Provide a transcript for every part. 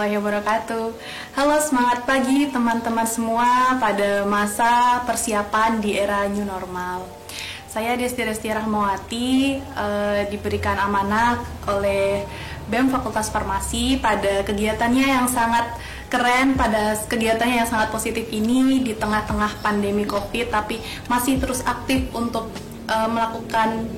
warahmatullahi wabarakatuh. Halo, semangat pagi teman-teman semua pada masa persiapan di era new normal. Saya Desti Rahmawati, diberikan amanah oleh BEM Fakultas Farmasi pada kegiatannya yang sangat keren, pada kegiatannya yang sangat positif ini di tengah-tengah pandemi COVID, tapi masih terus aktif untuk melakukan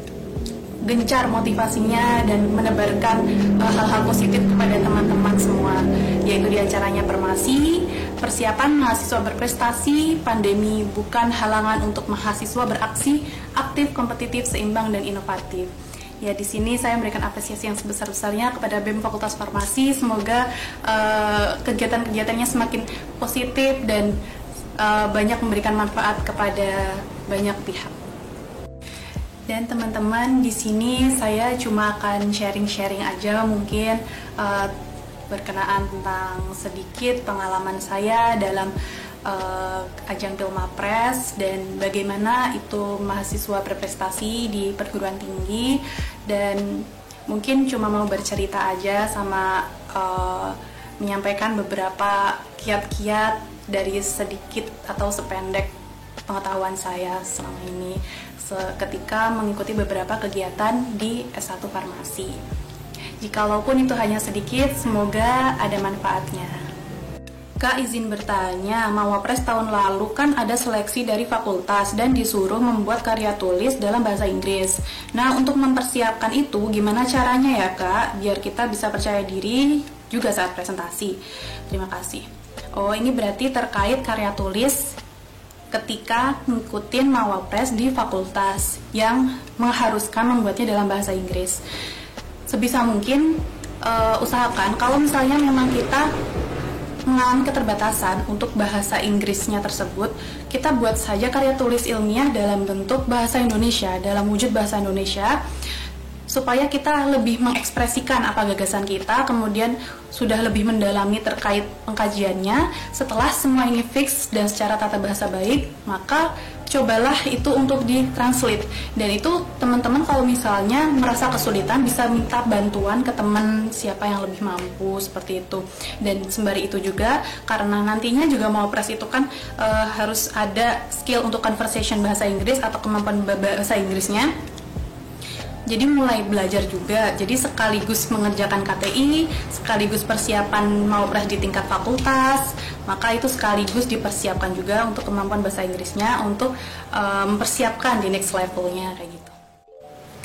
gencar motivasinya dan menebarkan hal-hal positif kepada teman-teman semua, yaitu di acaranya Permasi, persiapan mahasiswa berprestasi, pandemi bukan halangan untuk mahasiswa beraksi, aktif, kompetitif, seimbang, dan inovatif. Ya, di sini saya memberikan apresiasi yang sebesar-besarnya kepada BEM Fakultas Farmasi. Semoga kegiatan-kegiatannya semakin positif dan banyak memberikan manfaat kepada banyak pihak. Dan teman-teman, di sini saya cuma akan sharing-sharing aja, mungkin berkenaan tentang sedikit pengalaman saya dalam ajang Pilmapres dan bagaimana itu mahasiswa berprestasi di perguruan tinggi, dan mungkin cuma mau bercerita aja sama menyampaikan beberapa kiat-kiat dari sedikit atau sependek pengetahuan saya selama ini ketika mengikuti beberapa kegiatan di S1 Farmasi. Jikalaupun itu hanya sedikit, semoga ada manfaatnya. Kak, izin bertanya, Mawapres tahun lalu kan ada seleksi dari fakultas dan disuruh membuat karya tulis dalam bahasa Inggris. Nah, untuk mempersiapkan itu gimana caranya ya Kak, biar kita bisa percaya diri juga saat presentasi? Terima kasih. Oh, ini berarti terkait karya tulis ketika ngikutin Mawapres di fakultas yang mengharuskan membuatnya dalam bahasa Inggris. Sebisa mungkin usahakan kalau misalnya memang kita mengalami keterbatasan untuk bahasa Inggrisnya tersebut, kita buat saja karya tulis ilmiah dalam bentuk bahasa Indonesia, dalam wujud bahasa Indonesia, supaya kita lebih mengekspresikan apa gagasan kita, kemudian sudah lebih mendalami terkait pengkajiannya. Setelah semua ini fix dan secara tata bahasa baik, maka cobalah itu untuk ditranslate. Dan itu teman-teman kalau misalnya merasa kesulitan bisa minta bantuan ke teman siapa yang lebih mampu, seperti itu. Dan sembari itu juga, karena nantinya juga Mawapres itu kan harus ada skill untuk conversation bahasa Inggris atau kemampuan bahasa Inggrisnya. Jadi mulai belajar juga, jadi sekaligus mengerjakan KTI, sekaligus persiapan Mawapres di tingkat fakultas, maka itu sekaligus dipersiapkan juga untuk kemampuan bahasa Inggrisnya untuk mempersiapkan di next levelnya kayak gitu.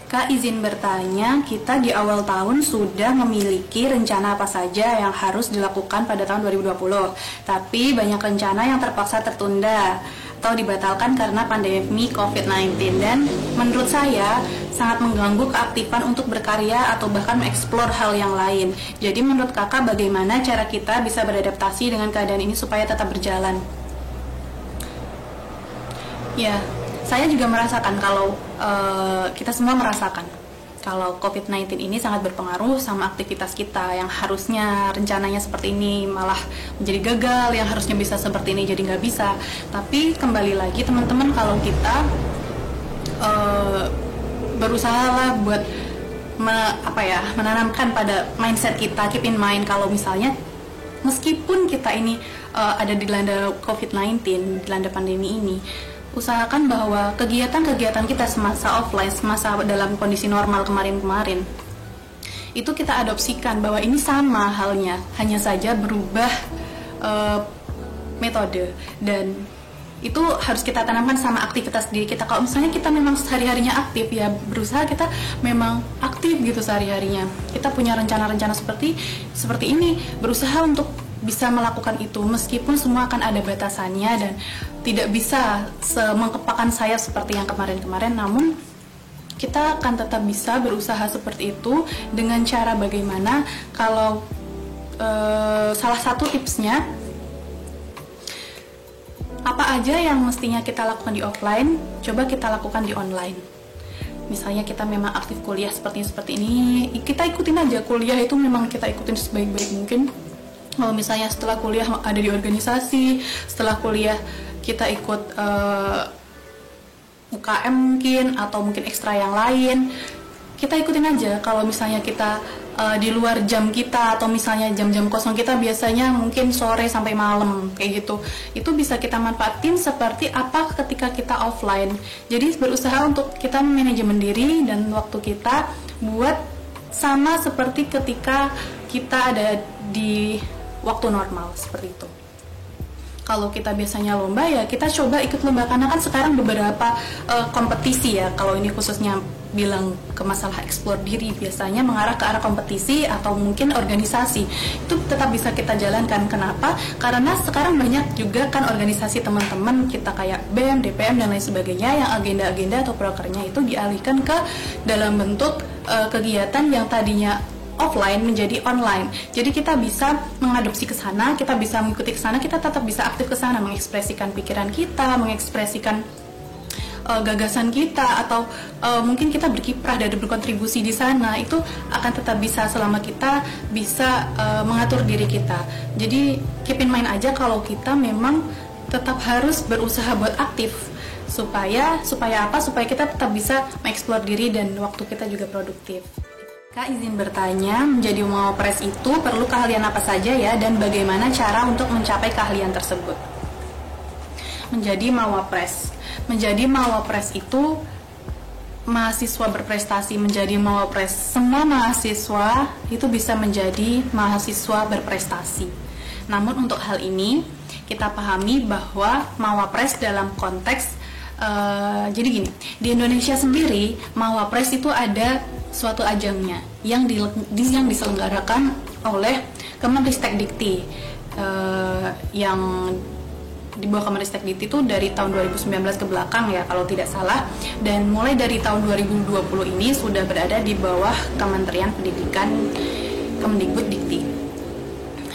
Kak, izin bertanya, kita di awal tahun sudah memiliki rencana apa saja yang harus dilakukan pada tahun 2020, tapi banyak rencana yang terpaksa tertunda atau dibatalkan karena pandemi COVID-19, dan menurut saya sangat mengganggu keaktifan untuk berkarya atau bahkan mengeksplor hal yang lain. Jadi menurut kakak bagaimana cara kita bisa beradaptasi dengan keadaan ini supaya tetap berjalan? Ya, saya juga merasakan kalau kita semua merasakan kalau COVID-19 ini sangat berpengaruh sama aktivitas kita yang harusnya rencananya seperti ini malah menjadi gagal, yang harusnya bisa seperti ini jadi nggak bisa. Tapi kembali lagi teman-teman, kalau kita berusaha lah buat menanamkan pada mindset kita, keep in mind kalau misalnya meskipun kita ini ada dilanda COVID-19, dilanda pandemi ini, usahakan bahwa kegiatan-kegiatan kita semasa offline, semasa dalam kondisi normal kemarin-kemarin, itu kita adopsikan bahwa ini sama halnya, hanya saja berubah metode, dan itu harus kita tanamkan sama aktivitas diri kita. Kalau misalnya kita memang sehari-harinya aktif, ya berusaha kita memang aktif gitu sehari-harinya. Kita punya rencana-rencana seperti ini, berusaha untuk bisa melakukan itu meskipun semua akan ada batasannya dan tidak bisa semengkepakan sayap seperti yang kemarin-kemarin, namun kita akan tetap bisa berusaha seperti itu dengan cara bagaimana. Kalau salah satu tipsnya, apa aja yang mestinya kita lakukan di offline, coba kita lakukan di online. Misalnya kita memang aktif kuliah seperti ini, kita ikutin aja kuliah itu, memang kita ikutin sebaik-baik mungkin. Kalau misalnya setelah kuliah ada di organisasi, setelah kuliah kita ikut UKM mungkin, atau mungkin ekstra yang lain, kita ikutin aja. Kalau misalnya kita di luar jam kita, atau misalnya jam-jam kosong kita biasanya mungkin sore sampai malam kayak gitu, itu bisa kita manfaatin seperti apa ketika kita offline. Jadi berusaha untuk kita manajemen diri dan waktu kita buat sama seperti ketika kita ada di waktu normal, seperti itu. Kalau kita biasanya lomba, ya kita coba ikut lomba, karena kan sekarang beberapa kompetisi ya, kalau ini khususnya bilang ke masalah eksplor diri, biasanya mengarah ke arah kompetisi atau mungkin organisasi, itu tetap bisa kita jalankan. Kenapa? Karena sekarang banyak juga kan organisasi teman-teman kita kayak BEM, DPM dan lain sebagainya, yang agenda-agenda atau prokernya itu dialihkan ke dalam bentuk kegiatan yang tadinya offline menjadi online. Jadi kita bisa mengadopsi ke sana, kita bisa mengikuti ke sana, kita tetap bisa aktif ke sana, mengekspresikan pikiran kita, mengekspresikan gagasan kita, atau mungkin kita berkiprah dan berkontribusi di sana. Itu akan tetap bisa selama kita bisa mengatur diri kita. Jadi keep in mind aja kalau kita memang tetap harus berusaha buat aktif, supaya apa? Supaya kita tetap bisa mengeksplor diri dan waktu kita juga produktif. Kak, izin bertanya, menjadi mawapres itu perlu keahlian apa saja ya, dan bagaimana cara untuk mencapai keahlian tersebut? Menjadi mawapres itu mahasiswa berprestasi. Menjadi mawapres, semua mahasiswa itu bisa menjadi mahasiswa berprestasi. Namun untuk hal ini kita pahami bahwa mawapres dalam konteks jadi gini, di Indonesia sendiri mawapres itu ada suatu ajangnya yang diselenggarakan oleh Kemendikbudristek yang di bawah Kemendikbudristek itu dari tahun 2019 ke belakang ya kalau tidak salah, dan mulai dari tahun 2020 ini sudah berada di bawah Kementerian Pendidikan, Kemendikbudristek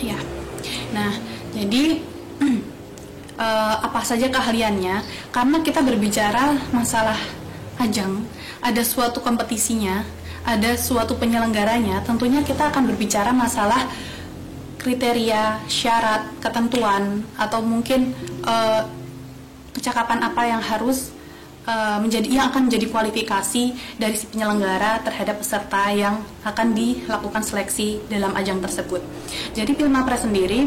ya. Nah, jadi apa saja keahliannya, karena kita berbicara masalah ajang, ada suatu kompetisinya, ada suatu penyelenggaranya, tentunya kita akan berbicara masalah kriteria, syarat, ketentuan, atau mungkin kecakapan apa yang harus yang akan menjadi kualifikasi dari si penyelenggara terhadap peserta yang akan dilakukan seleksi dalam ajang tersebut. Jadi Pilmapres sendiri,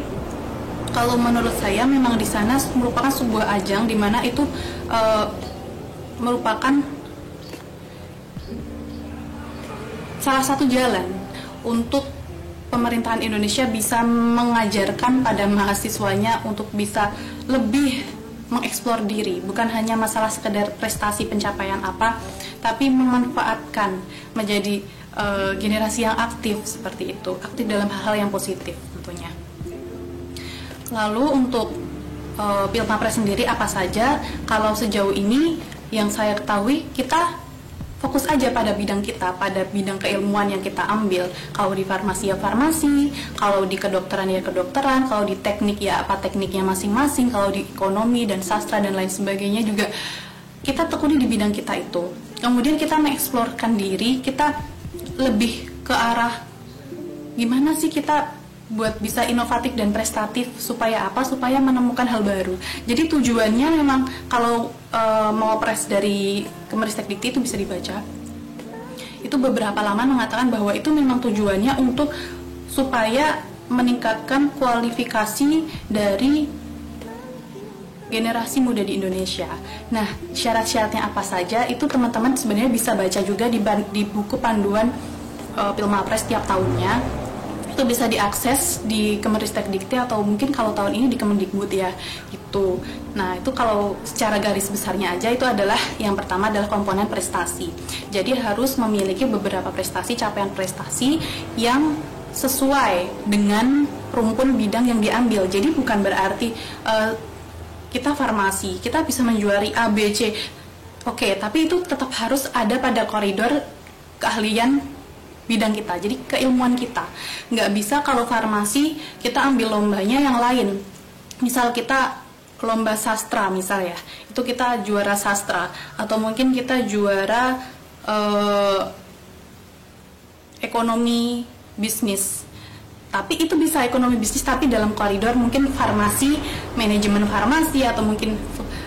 kalau menurut saya memang di sana merupakan sebuah ajang di mana itu merupakan salah satu jalan untuk pemerintahan Indonesia bisa mengajarkan pada mahasiswanya untuk bisa lebih mengeksplor diri, bukan hanya masalah sekedar prestasi pencapaian apa, tapi memanfaatkan menjadi generasi yang aktif seperti itu, aktif dalam hal-hal yang positif tentunya. Lalu untuk Pilmapres sendiri apa saja? Kalau sejauh ini yang saya ketahui, kita fokus aja pada bidang kita, pada bidang keilmuan yang kita ambil. Kalau di farmasi ya farmasi, kalau di kedokteran ya kedokteran, kalau di teknik ya apa tekniknya masing-masing, kalau di ekonomi dan sastra dan lain sebagainya juga kita tekuni di bidang kita itu. Kemudian kita mengeksplorkan diri, kita lebih ke arah gimana sih kita buat bisa inovatif dan prestatif, supaya apa? Supaya menemukan hal baru. Jadi tujuannya memang kalau mawapres dari Kemendikbud itu bisa dibaca. Itu beberapa laman mengatakan bahwa itu memang tujuannya untuk supaya meningkatkan kualifikasi dari generasi muda di Indonesia. Nah, syarat-syaratnya apa saja itu teman-teman sebenarnya bisa baca juga di buku panduan Pilmapres tiap tahunnya. Itu bisa diakses di Kemendikbud atau mungkin kalau tahun ini di Kemendikbud ya gitu. Nah, itu kalau secara garis besarnya aja itu adalah yang pertama adalah komponen prestasi. Jadi harus memiliki beberapa prestasi, capaian prestasi yang sesuai dengan rumpun bidang yang diambil. Jadi bukan berarti kita farmasi, kita bisa menjuari A, B, C. Oke, tapi itu tetap harus ada pada koridor keahlian bidang kita, jadi keilmuan kita. Nggak bisa kalau farmasi kita ambil lombanya yang lain. Misal kita lomba sastra misal ya, itu kita juara sastra, atau mungkin kita juara ekonomi bisnis. Tapi itu bisa ekonomi bisnis tapi dalam koridor mungkin farmasi, manajemen farmasi, atau mungkin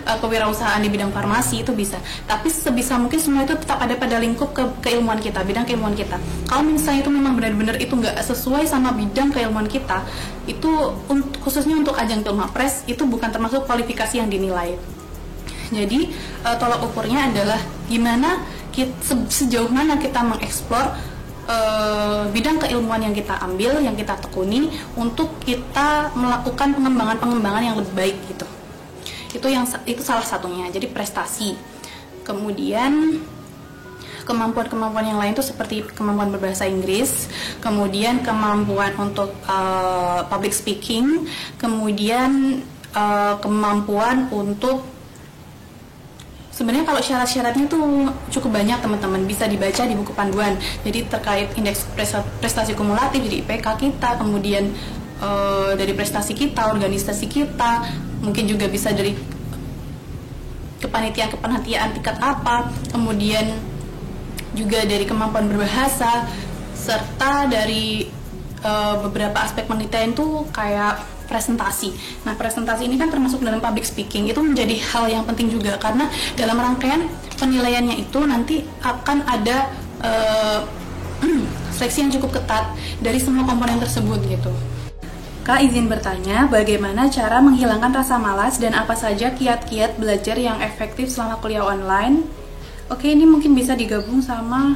kewirausahaan di bidang farmasi itu bisa. Tapi sebisa mungkin semua itu tetap ada pada lingkup keilmuan kita, bidang keilmuan kita. Kalau misalnya itu memang benar-benar itu nggak sesuai sama bidang keilmuan kita, itu khususnya untuk ajang Pilmapres itu bukan termasuk kualifikasi yang dinilai. Jadi tolak ukurnya adalah gimana sejauh mana kita mengeksplor bidang keilmuan yang kita ambil, yang kita tekuni untuk kita melakukan pengembangan yang lebih baik gitu. Itu salah satunya. Jadi prestasi. Kemudian kemampuan-kemampuan yang lain itu seperti kemampuan berbahasa Inggris, kemudian kemampuan untuk public speaking, kemudian kemampuan untuk sebenarnya kalau syarat-syaratnya tuh cukup banyak teman-teman, bisa dibaca di buku panduan. Jadi terkait indeks prestasi kumulatif dari IPK kita, kemudian dari prestasi kita, organisasi kita, mungkin juga bisa dari kepanitiaan tingkat apa, kemudian juga dari kemampuan berbahasa, serta dari beberapa aspek penelitian tuh kayak presentasi. Nah, presentasi ini kan termasuk dalam public speaking. Itu menjadi hal yang penting juga karena dalam rangkaian penilaiannya itu nanti akan ada seleksi yang cukup ketat dari semua komponen tersebut gitu. Kak izin bertanya, bagaimana cara menghilangkan rasa malas dan apa saja kiat-kiat belajar yang efektif selama kuliah online? Oke, ini mungkin bisa digabung sama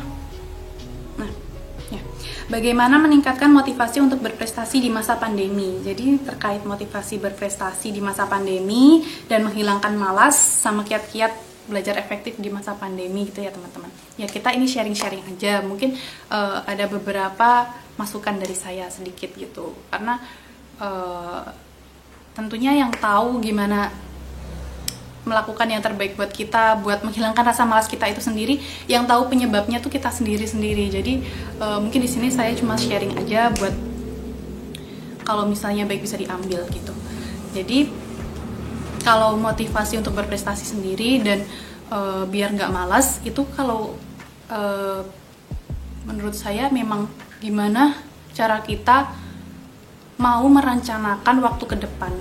bagaimana meningkatkan motivasi untuk berprestasi di masa pandemi. Jadi terkait motivasi berprestasi di masa pandemi dan menghilangkan malas sama kiat-kiat belajar efektif di masa pandemi gitu ya teman-teman. Ya kita ini sharing-sharing aja. Mungkin ada beberapa masukan dari saya sedikit gitu. Karena tentunya yang tahu gimana melakukan yang terbaik buat kita, buat menghilangkan rasa malas kita itu sendiri, yang tahu penyebabnya tuh kita sendiri-sendiri. Jadi mungkin di sini saya cuma sharing aja buat kalau misalnya baik bisa diambil gitu. Jadi kalau motivasi untuk berprestasi sendiri dan biar nggak malas itu kalau menurut saya memang gimana cara kita mau merencanakan waktu ke depan.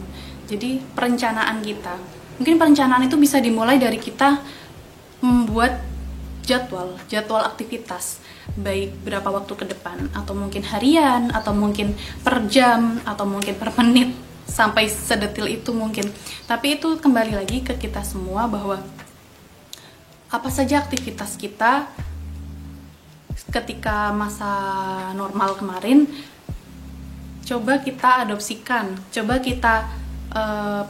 Jadi perencanaan kita. Mungkin perencanaan itu bisa dimulai dari kita membuat jadwal aktivitas, baik berapa waktu ke depan, atau mungkin harian, atau mungkin per jam, atau mungkin per menit, sampai sedetil itu mungkin. Tapi itu kembali lagi ke kita semua bahwa apa saja aktivitas kita ketika masa normal kemarin, coba kita adopsikan, coba kita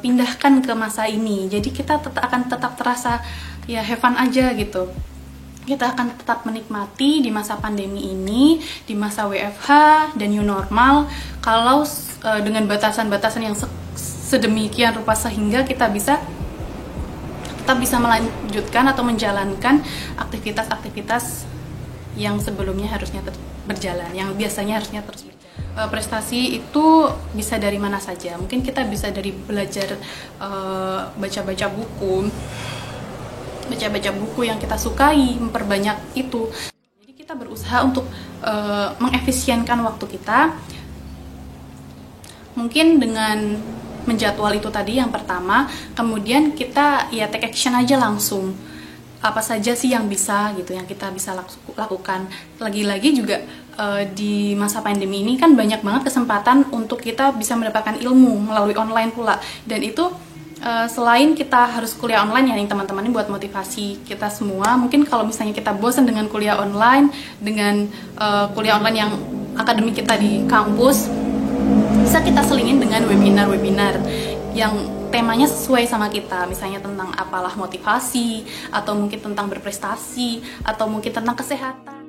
pindahkan ke masa ini. Jadi kita akan tetap terasa ya have fun aja gitu. Kita akan tetap menikmati di masa pandemi ini, di masa WFH dan new normal, kalau dengan batasan-batasan yang sedemikian rupa sehingga kita bisa melanjutkan atau menjalankan aktivitas-aktivitas yang sebelumnya harusnya tetap berjalan, yang biasanya harusnya terus berjalan. Prestasi itu bisa dari mana saja. Mungkin kita bisa dari belajar baca-baca buku yang kita sukai, memperbanyak itu. Jadi kita berusaha untuk mengefisienkan waktu kita. Mungkin dengan menjadwal itu tadi yang pertama, kemudian kita ya take action aja langsung. Apa saja sih yang bisa gitu, yang kita bisa lakukan. Lagi-lagi juga di masa pandemi ini kan banyak banget kesempatan untuk kita bisa mendapatkan ilmu melalui online pula. Dan itu selain kita harus kuliah online ya nih teman-teman, ini buat motivasi kita semua. Mungkin kalau misalnya kita bosan dengan kuliah online, dengan kuliah online yang akademik kita di kampus, bisa kita selingin dengan webinar-webinar yang temanya sesuai sama kita, misalnya tentang apalah motivasi, atau mungkin tentang berprestasi, atau mungkin tentang kesehatan.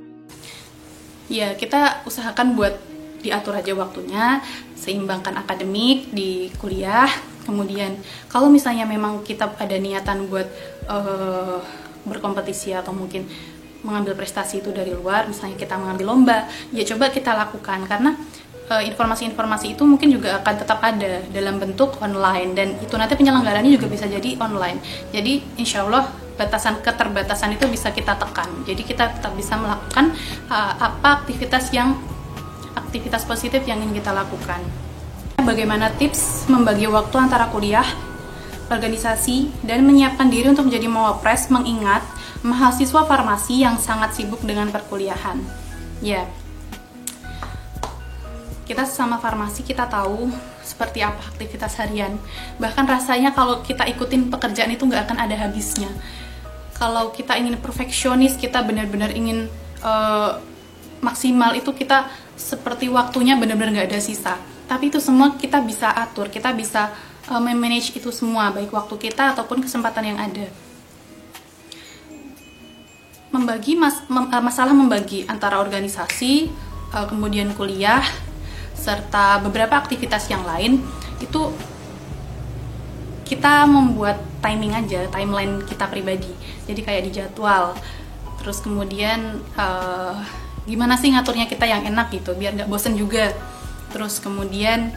Ya, kita usahakan buat diatur aja waktunya, seimbangkan akademik di kuliah. Kemudian, kalau misalnya memang kita ada niatan buat berkompetisi atau mungkin mengambil prestasi itu dari luar, misalnya kita mengambil lomba, ya coba kita lakukan, karena informasi-informasi itu mungkin juga akan tetap ada dalam bentuk online, dan itu nanti penyelenggarannya juga bisa jadi online. Jadi insya Allah keterbatasan itu bisa kita tekan. Jadi kita tetap bisa melakukan apa aktivitas positif yang ingin kita lakukan. Bagaimana tips membagi waktu antara kuliah, organisasi, dan menyiapkan diri untuk menjadi mawapres mengingat mahasiswa farmasi yang sangat sibuk dengan perkuliahan. Ya, kita sesama farmasi kita tahu seperti apa aktivitas harian. Bahkan rasanya kalau kita ikutin pekerjaan itu nggak akan ada habisnya. Kalau kita ingin perfeksionis, kita benar-benar ingin maksimal, itu kita seperti waktunya benar-benar nggak ada sisa. Tapi itu semua kita bisa atur, kita bisa memanage itu semua, baik waktu kita ataupun kesempatan yang ada. Masalah membagi antara organisasi, kemudian kuliah, serta beberapa aktivitas yang lain, itu kita membuat timing aja, timeline kita pribadi. Jadi kayak di jadwal. Terus kemudian gimana sih ngaturnya kita yang enak gitu, biar nggak bosen juga. Terus kemudian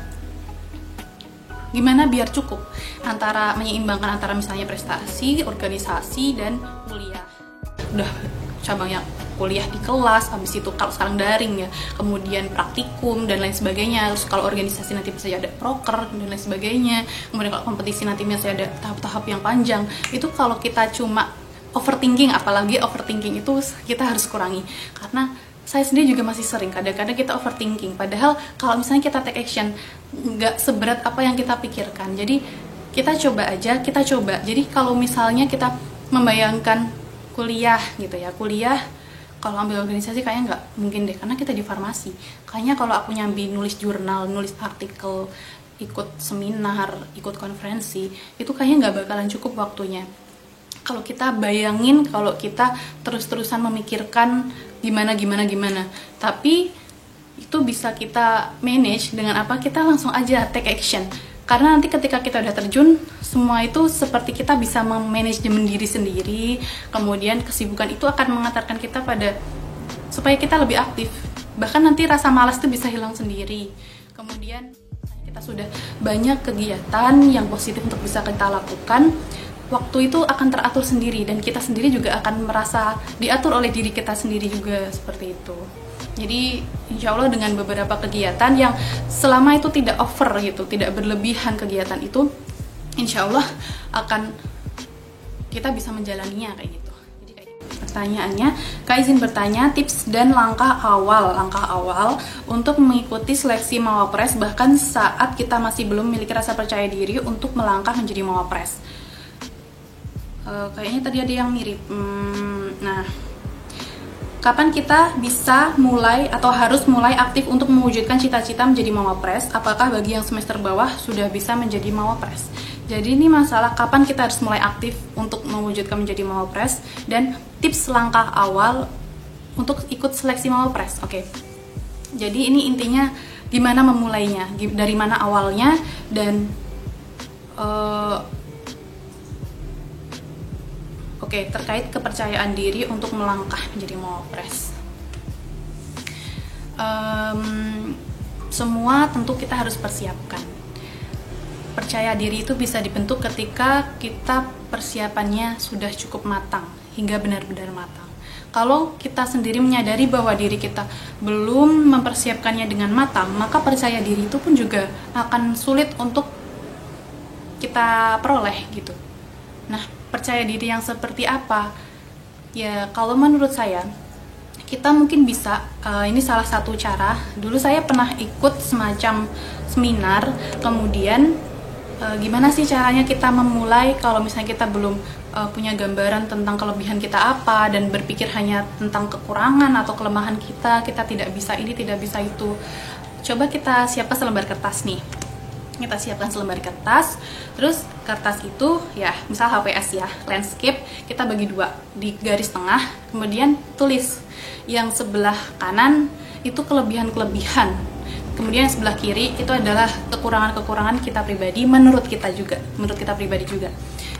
gimana biar cukup antara menyeimbangkan antara misalnya prestasi, organisasi, dan kuliah. Udah cabangnya kuliah di kelas, habis itu kalau sekarang daring ya, kemudian praktikum dan lain sebagainya. Terus kalau organisasi nanti bisa ada proker dan lain sebagainya. Kemudian kalau kompetisi nanti masih ada tahap-tahap yang panjang. Itu kalau kita cuma overthinking, apalagi overthinking itu kita harus kurangi. Karena saya sendiri juga masih sering kadang-kadang kita overthinking. Padahal kalau misalnya kita take action, nggak seberat apa yang kita pikirkan. Jadi kita coba aja, kita coba. Jadi kalau misalnya kita membayangkan kuliah gitu ya, kuliah kalau ambil organisasi kayaknya nggak mungkin deh, karena kita di farmasi. Kayaknya kalau aku nyambi nulis jurnal, nulis artikel, ikut seminar, ikut konferensi, itu kayaknya nggak bakalan cukup waktunya. Kalau kita bayangin, kalau kita terus-terusan memikirkan gimana. Tapi itu bisa kita manage dengan apa? Kita langsung aja take action. Karena nanti ketika kita udah terjun, semua itu seperti kita bisa memanajemen diri sendiri. Kemudian kesibukan itu akan mengantarkan kita pada supaya kita lebih aktif. Bahkan nanti rasa malas itu bisa hilang sendiri. Kemudian kita sudah banyak kegiatan yang positif untuk bisa kita lakukan. Waktu itu akan teratur sendiri dan kita sendiri juga akan merasa diatur oleh diri kita sendiri juga, seperti itu. Jadi insya Allah dengan beberapa kegiatan yang selama itu tidak over gitu, tidak berlebihan kegiatan itu, insya Allah akan kita bisa menjalaninya kayak gitu. Jadi kayak gitu. Pertanyaannya, Kak izin bertanya tips dan langkah awal untuk mengikuti seleksi mawapres bahkan saat kita masih belum memiliki rasa percaya diri untuk melangkah menjadi mawapres. Kayaknya tadi ada yang mirip. Nah, kapan kita bisa mulai atau harus mulai aktif untuk mewujudkan cita-cita menjadi mawapres? Apakah bagi yang semester bawah sudah bisa menjadi mawapres? Jadi ini masalah kapan kita harus mulai aktif untuk mewujudkan menjadi mawapres dan tips langkah awal untuk ikut seleksi mawapres. Oke. Jadi ini intinya gimana memulainya, dari mana awalnya, dan terkait kepercayaan diri untuk melangkah menjadi mawapres. Semua tentu kita harus persiapkan. Percaya diri itu bisa dibentuk ketika kita persiapannya sudah cukup matang, hingga benar-benar matang. Kalau kita sendiri menyadari bahwa diri kita belum mempersiapkannya dengan matang, maka percaya diri itu pun juga akan sulit untuk kita peroleh gitu. Nah, percaya diri yang seperti apa? Ya, kalau menurut saya, kita mungkin bisa, ini salah satu cara. Dulu saya pernah ikut semacam seminar, kemudian gimana sih caranya kita memulai kalau misalnya kita belum punya gambaran tentang kelebihan kita apa, dan berpikir hanya tentang kekurangan atau kelemahan kita tidak bisa ini, tidak bisa itu. Coba kita siapkan selembar kertas nih. Kita siapkan selembar kertas, terus kertas itu ya misal HPS ya, landscape, kita bagi dua di garis tengah, kemudian tulis yang sebelah kanan itu kelebihan-kelebihan, kemudian yang sebelah kiri itu adalah kekurangan-kekurangan kita pribadi menurut kita pribadi juga.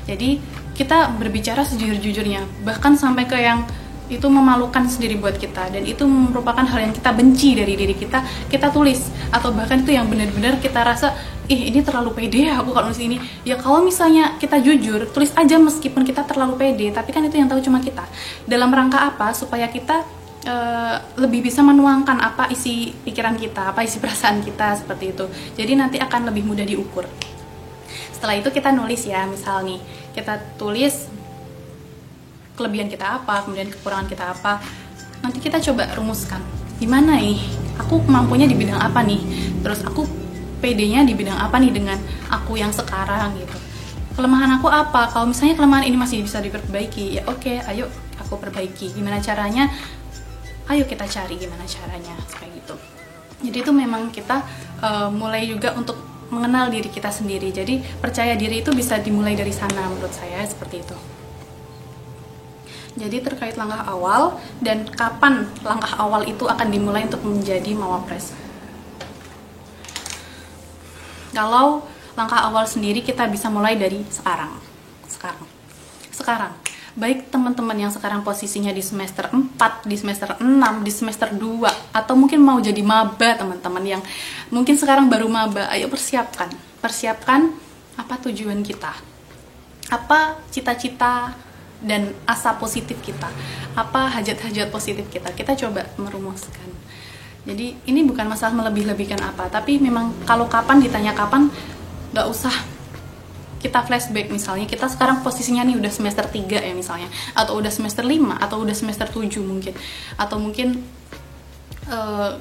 Jadi kita berbicara sejujur-jujurnya, bahkan sampai ke yang itu memalukan sendiri buat kita, dan itu merupakan hal yang kita benci dari diri kita tulis. Atau bahkan itu yang benar-benar kita rasa, ini terlalu pede ya aku kalau nulis ini. Ya kalau misalnya kita jujur, tulis aja meskipun kita terlalu pede, tapi kan itu yang tahu cuma kita. Dalam rangka apa? Supaya kita lebih bisa menuangkan apa isi pikiran kita, apa isi perasaan kita, seperti itu. Jadi nanti akan lebih mudah diukur. Setelah itu kita nulis ya, misal nih kita tulis kelebihan kita apa, kemudian kekurangan kita apa. Nanti kita coba rumuskan, gimana nih aku mampunya di bidang apa nih, terus aku PD-nya di bidang apa nih dengan aku yang sekarang gitu. Kelemahan aku apa, kalau misalnya kelemahan ini masih bisa diperbaiki, ya oke, ayo aku perbaiki. Gimana caranya, ayo kita cari gimana caranya, kayak gitu. Jadi itu memang kita mulai juga untuk mengenal diri kita sendiri. Jadi percaya diri itu bisa dimulai dari sana, menurut saya seperti itu. Jadi terkait langkah awal dan kapan langkah awal itu akan dimulai untuk menjadi mawapres. Kalau langkah awal sendiri kita bisa mulai dari sekarang. Baik teman-teman yang sekarang posisinya di semester 4, di semester 6, di semester 2, atau mungkin mau jadi maba, teman-teman yang mungkin sekarang baru maba, ayo persiapkan apa tujuan kita, apa cita-cita dan asa positif kita, apa hajat-hajat positif kita coba merumuskan. Jadi ini bukan masalah melebih-lebihkan apa, tapi memang kalau kapan ditanya kapan, nggak usah kita flashback. Misalnya kita sekarang posisinya nih udah semester 3 ya misalnya, atau udah semester 5, atau udah semester 7 mungkin, atau mungkin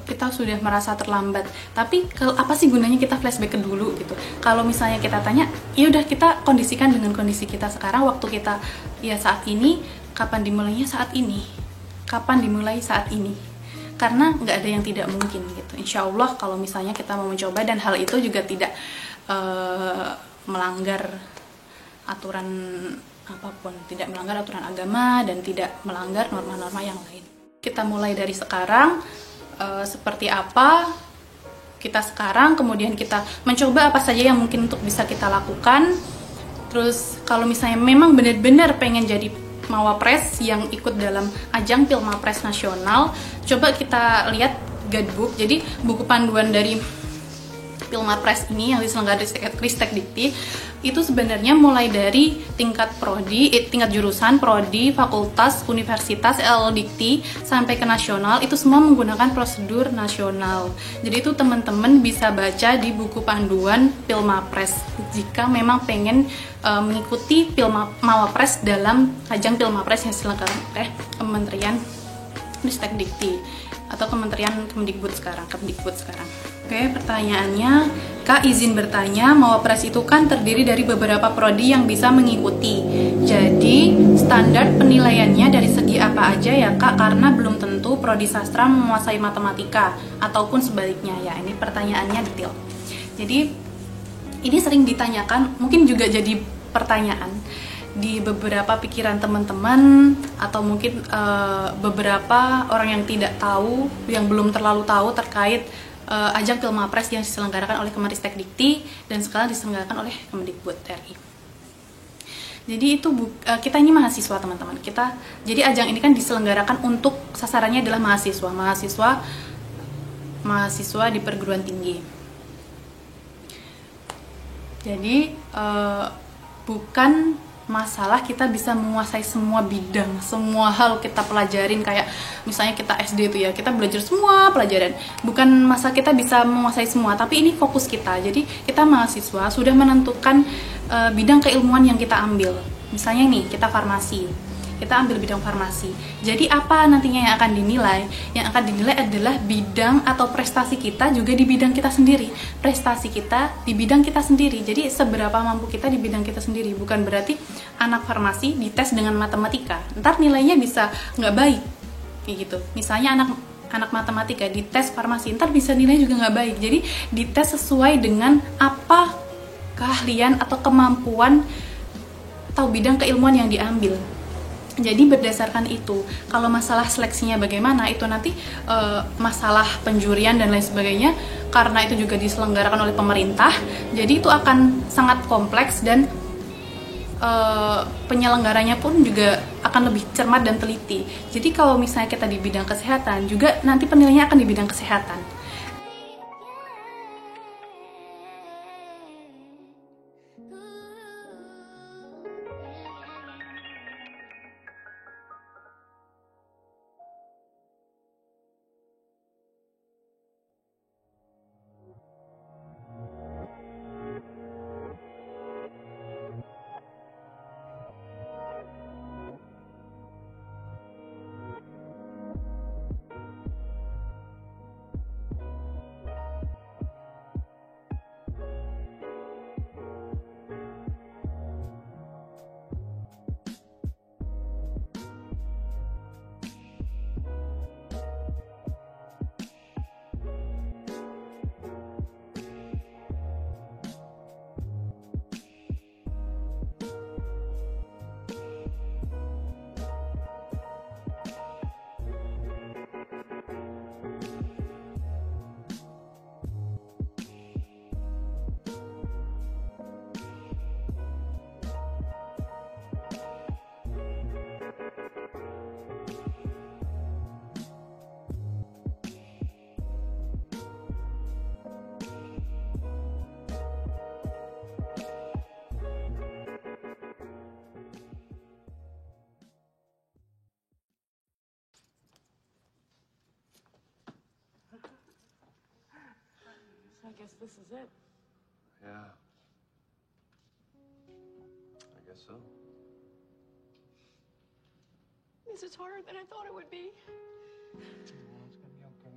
kita sudah merasa terlambat. Tapi kalau apa sih gunanya kita flashback ke dulu gitu? Kalau misalnya kita tanya, ya udah kita kondisikan dengan kondisi kita sekarang, waktu kita ya saat ini, kapan dimulainya saat ini, kapan dimulai saat ini. Karena nggak ada yang tidak mungkin gitu. Insya Allah kalau misalnya kita mau mencoba, dan hal itu juga tidak melanggar aturan apapun, tidak melanggar aturan agama dan tidak melanggar norma-norma yang lain. Kita mulai dari sekarang, seperti apa kita sekarang, kemudian kita mencoba apa saja yang mungkin untuk bisa kita lakukan. Terus kalau misalnya memang benar-benar pengen jadi mawapres yang ikut dalam ajang Pilmapres nasional, coba kita lihat guidebook. Jadi buku panduan dari Pilmapres ini yang diselenggarakan Ristek Dikti itu sebenarnya mulai dari tingkat prodi, tingkat jurusan, prodi, fakultas, universitas, Dikti sampai ke nasional, itu semua menggunakan prosedur nasional. Jadi itu teman-teman bisa baca di buku panduan Pilmapres jika memang pengen mengikuti Mawapres dalam ajang Pilmapres yang diselenggarakan oleh Kementerian Ristek Dikti atau Kementerian Kemdikbud sekarang. Oke, pertanyaannya, Kak izin bertanya, Mawapres itu kan terdiri dari beberapa prodi yang bisa mengikuti. Jadi, standar penilaiannya dari segi apa aja ya Kak? Karena belum tentu prodi sastra menguasai matematika, ataupun sebaliknya ya. Ini pertanyaannya detail. Jadi, ini sering ditanyakan, mungkin juga jadi pertanyaan di beberapa pikiran teman-teman, atau mungkin beberapa orang yang tidak tahu, yang belum terlalu tahu terkait ajang Pilmapres yang diselenggarakan oleh Kemenristek Dikti dan sekarang diselenggarakan oleh Kemdikbud RI. Jadi itu kita ini mahasiswa teman-teman. Jadi ajang ini kan diselenggarakan untuk sasarannya adalah mahasiswa di perguruan tinggi. Jadi bukan masalah kita bisa menguasai semua bidang, semua hal kita pelajarin, kayak misalnya kita SD itu ya, kita belajar semua pelajaran. Bukan masa kita bisa menguasai semua, tapi ini fokus kita. Jadi kita mahasiswa sudah menentukan bidang keilmuan yang kita ambil. Misalnya nih, kita farmasi. Kita ambil bidang farmasi. Jadi apa nantinya yang akan dinilai? Yang akan dinilai adalah bidang atau prestasi kita juga di bidang kita sendiri. Prestasi kita di bidang kita sendiri. Jadi seberapa mampu kita di bidang kita sendiri. Bukan berarti anak farmasi dites dengan matematika, ntar nilainya bisa nggak baik, kayak gitu. Misalnya anak matematika dites farmasi, ntar bisa nilainya juga nggak baik. Jadi dites sesuai dengan apa keahlian atau kemampuan atau bidang keilmuan yang diambil. Jadi berdasarkan itu, kalau masalah seleksinya bagaimana, itu nanti masalah penjurian dan lain sebagainya, karena itu juga diselenggarakan oleh pemerintah, jadi itu akan sangat kompleks dan penyelenggaranya pun juga akan lebih cermat dan teliti. Jadi kalau misalnya kita di bidang kesehatan, juga nanti penilaiannya akan di bidang kesehatan. I guess this is it. Yeah. I guess so. This is harder than I thought it would be. It's gonna be okay.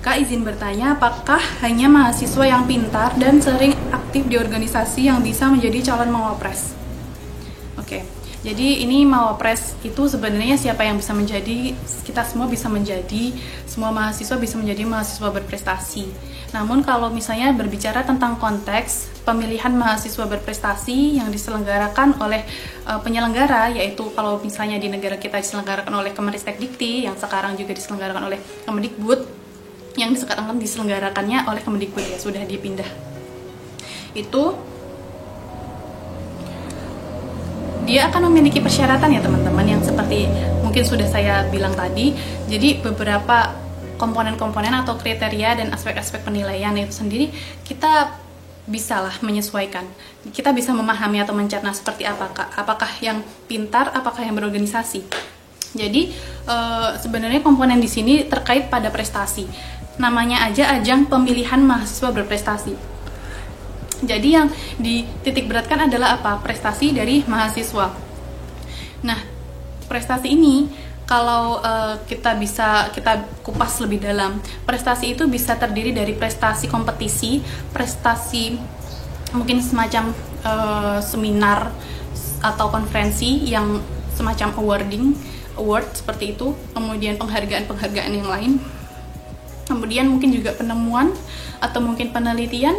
Kak, izin bertanya, apakah hanya mahasiswa yang pintar dan sering aktif di organisasi yang bisa menjadi calon mawapres? Oke, jadi ini mawapres itu sebenarnya siapa yang bisa menjadi, kita semua bisa menjadi, semua mahasiswa bisa menjadi mahasiswa berprestasi. Namun kalau misalnya berbicara tentang konteks pemilihan mahasiswa berprestasi yang diselenggarakan oleh penyelenggara, yaitu kalau misalnya di negara kita diselenggarakan oleh Kemenristek-Dikti, yang sekarang juga diselenggarakan oleh Kemendikbud, yang sekarang diselenggarakannya oleh Kemendikbud, ya sudah dipindah. Itu dia akan memiliki persyaratan ya teman-teman, yang seperti mungkin sudah saya bilang tadi. Jadi beberapa komponen-komponen atau kriteria dan aspek-aspek penilaian itu sendiri kita bisalah menyesuaikan. Kita bisa memahami atau mencerna seperti apakah yang pintar, apakah yang berorganisasi. Jadi sebenarnya komponen di sini terkait pada prestasi. Namanya aja ajang pemilihan mahasiswa berprestasi. Jadi yang dititik beratkan adalah apa? Prestasi dari mahasiswa. Nah, prestasi ini kalau kita kupas lebih dalam. Prestasi itu bisa terdiri dari prestasi kompetisi, prestasi mungkin semacam seminar atau konferensi yang semacam award seperti itu, kemudian penghargaan yang lain. Kemudian mungkin juga penemuan atau mungkin penelitian,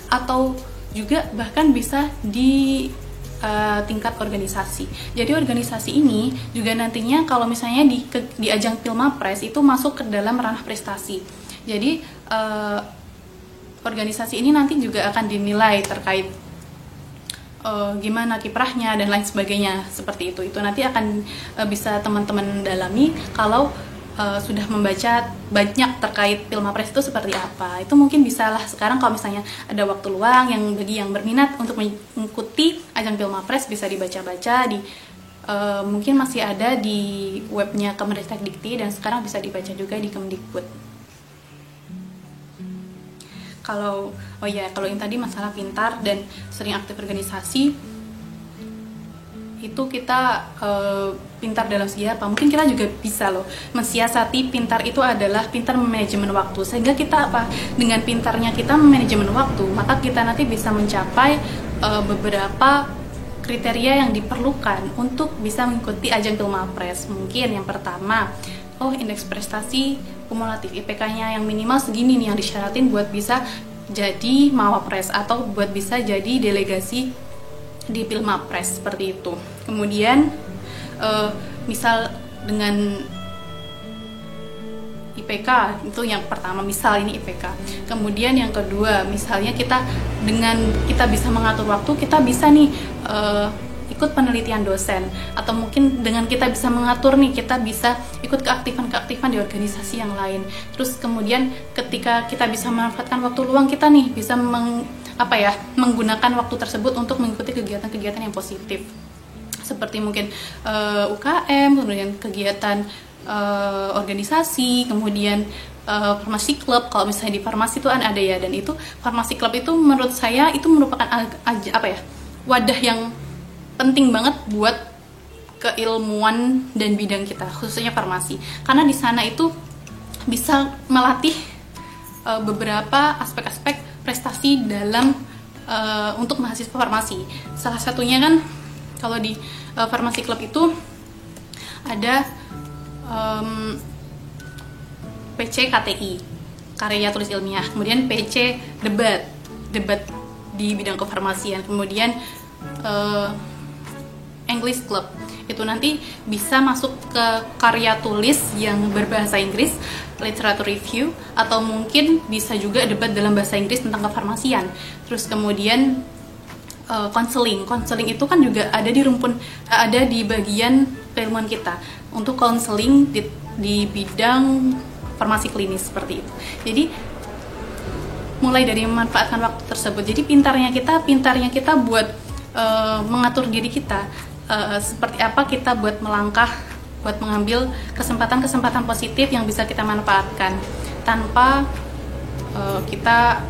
atau juga bahkan bisa di tingkat organisasi. Jadi organisasi ini juga nantinya kalau misalnya di ajang Pilmapres itu masuk ke dalam ranah prestasi. Jadi organisasi ini nanti juga akan dinilai terkait gimana kiprahnya dan lain sebagainya seperti itu. Itu nanti akan bisa teman-teman dalami kalau sudah membaca banyak terkait Pilmapres itu seperti apa. Itu mungkin bisalah sekarang kalau misalnya ada waktu luang yang bagi yang berminat untuk mengikuti ajang Pilmapres bisa dibaca-baca di mungkin masih ada di webnya Kemenristek-Dikti dan sekarang bisa dibaca juga di Kemendikbud. Kalau yang tadi masalah pintar dan sering aktif organisasi, itu kita pintar dalam segi apa? Mungkin kita juga bisa loh mensiasati. Pintar itu adalah pintar manajemen waktu, sehingga kita dengan pintarnya kita manajemen waktu, maka kita nanti bisa mencapai beberapa kriteria yang diperlukan untuk bisa mengikuti ajang Pilmapres. Mungkin yang pertama, indeks prestasi kumulatif IPK-nya yang minimal segini nih yang disyaratin buat bisa jadi mawapres atau buat bisa jadi delegasi di Pilmapres seperti itu. Kemudian misal dengan IPK itu yang pertama, misal ini IPK. Kemudian yang kedua, misalnya kita bisa mengatur waktu, kita bisa nih ikut penelitian dosen, atau mungkin dengan kita bisa mengatur nih, kita bisa ikut keaktifan di organisasi yang lain. Terus kemudian ketika kita bisa memanfaatkan waktu luang kita nih, bisa menggunakan waktu tersebut untuk mengikuti kegiatan-kegiatan yang positif, seperti mungkin UKM, kemudian kegiatan organisasi, kemudian farmasi club. Kalau misalnya di farmasi itu ada ya, dan itu farmasi club itu menurut saya itu merupakan wadah yang penting banget buat keilmuan dan bidang kita, khususnya farmasi, karena di sana itu bisa melatih beberapa aspek-aspek prestasi dalam untuk mahasiswa farmasi. Salah satunya kan kalau di farmasi club itu ada PC KTI, karya tulis ilmiah, kemudian PC debat di bidang kefarmasian, kemudian English Club. Itu nanti bisa masuk ke karya tulis yang berbahasa Inggris, literature review, atau mungkin bisa juga debat dalam bahasa Inggris tentang kefarmasian. Terus kemudian konseling itu kan juga ada di bagian keilmuan kita untuk konseling di bidang farmasi klinis seperti itu. Jadi mulai dari memanfaatkan waktu tersebut. Jadi pintarnya kita buat mengatur diri kita, seperti apa kita buat melangkah, buat mengambil kesempatan-kesempatan positif yang bisa kita manfaatkan tanpa kita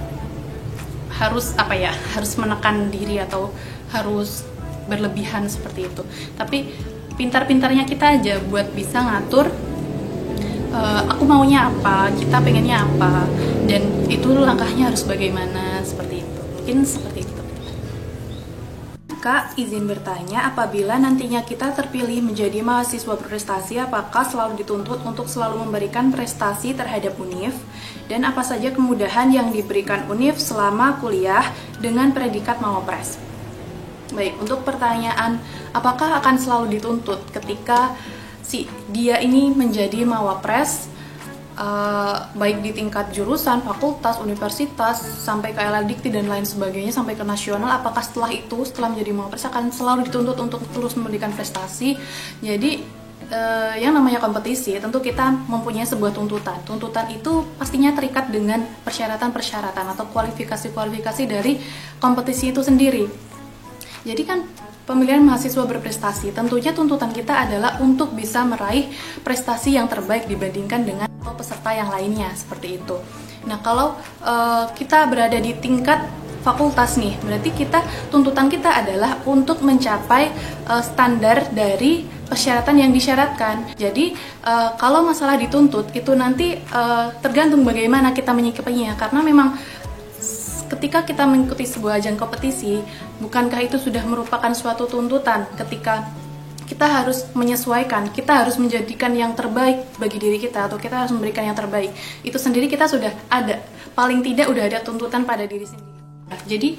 harus menekan diri atau harus berlebihan seperti itu. Tapi pintar-pintarnya kita aja buat bisa ngatur aku maunya apa, kita pengennya apa, dan itu langkahnya harus bagaimana, seperti itu. Mungkin seperti itu. Kak, izin bertanya, apabila nantinya kita terpilih menjadi mahasiswa berprestasi, apakah selalu dituntut untuk selalu memberikan prestasi terhadap UNIF? Dan apa saja kemudahan yang diberikan UNIF selama kuliah dengan predikat Mawapres? Baik, untuk pertanyaan apakah akan selalu dituntut ketika dia ini menjadi Mawapres, baik di tingkat jurusan, fakultas, universitas, sampai ke LLDikti dan lain sebagainya, sampai ke nasional, apakah setelah menjadi Mawapres akan selalu dituntut untuk terus memberikan prestasi? Jadi yang namanya kompetisi, tentu kita mempunyai sebuah tuntutan. Tuntutan itu pastinya terikat dengan persyaratan-persyaratan atau kualifikasi-kualifikasi dari kompetisi itu sendiri. Jadi kan pemilihan mahasiswa berprestasi, tentunya tuntutan kita adalah untuk bisa meraih prestasi yang terbaik dibandingkan dengan peserta yang lainnya, seperti itu. Nah, kalau kita berada di tingkat fakultas nih, berarti tuntutan kita adalah untuk mencapai standar dari persyaratan yang disyaratkan. Jadi kalau masalah dituntut itu nanti tergantung bagaimana kita menyikapinya, karena memang ketika kita mengikuti sebuah ajang kompetisi, bukankah itu sudah merupakan suatu tuntutan ketika kita harus menyesuaikan, kita harus menjadikan yang terbaik bagi diri kita, atau kita harus memberikan yang terbaik. Itu sendiri kita sudah ada, paling tidak udah ada tuntutan pada diri sendiri. Jadi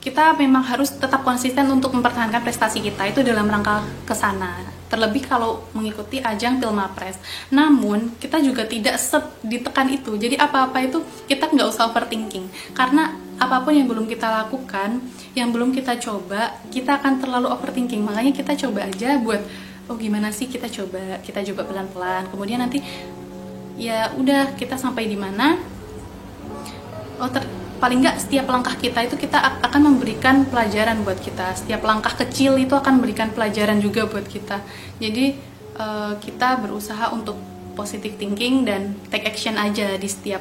kita memang harus tetap konsisten untuk mempertahankan prestasi kita itu dalam rangka kesana. Terlebih kalau mengikuti ajang Pilmapres. Namun kita juga tidak ditekan itu. Jadi apa-apa itu kita nggak usah overthinking. Karena apapun yang belum kita lakukan, yang belum kita coba, kita akan terlalu overthinking. Makanya kita coba aja buat, oh gimana sih, kita coba pelan-pelan. Kemudian nanti ya udah kita sampai di mana. Paling nggak setiap langkah kita itu kita akan memberikan pelajaran buat kita. Setiap langkah kecil itu akan memberikan pelajaran juga buat kita. Jadi kita berusaha untuk positive thinking dan take action aja di setiap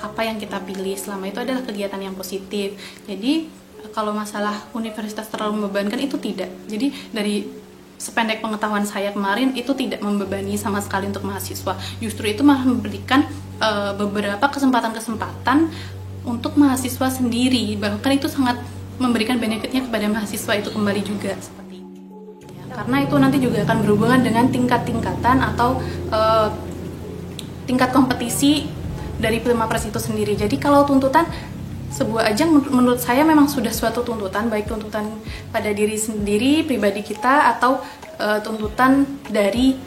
apa yang kita pilih. Selama itu adalah kegiatan yang positif. Jadi kalau masalah universitas terlalu membebankan itu tidak. Jadi dari sependek pengetahuan saya kemarin itu tidak membebani sama sekali untuk mahasiswa. Justru itu malah memberikan beberapa kesempatan-kesempatan untuk mahasiswa sendiri, bahkan itu sangat memberikan benefitnya kepada mahasiswa itu kembali juga, seperti itu. Ya, karena itu nanti juga akan berhubungan dengan tingkat-tingkatan atau tingkat kompetisi dari Pilmapres itu sendiri. Jadi kalau tuntutan sebuah ajang menurut saya memang sudah suatu tuntutan, baik tuntutan pada diri sendiri, pribadi kita, atau tuntutan dari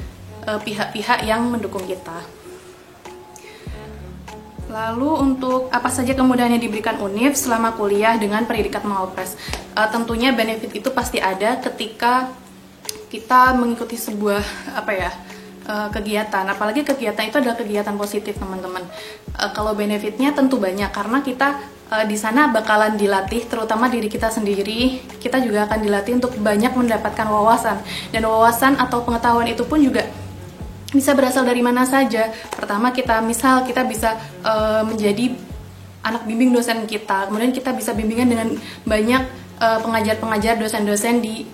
pihak-pihak yang mendukung kita. Lalu untuk apa saja kemudahan yang diberikan UNIF selama kuliah dengan predikat Mawapres? Tentunya benefit itu pasti ada ketika kita mengikuti sebuah kegiatan, apalagi kegiatan itu adalah kegiatan positif, teman-teman. Kalau benefitnya tentu banyak, karena kita di sana bakalan dilatih, terutama diri kita sendiri. Kita juga akan dilatih untuk banyak mendapatkan wawasan, dan wawasan atau pengetahuan itu pun juga bisa berasal dari mana saja. Pertama kita bisa menjadi anak bimbing dosen kita, kemudian kita bisa bimbingan dengan banyak pengajar-pengajar, dosen-dosen di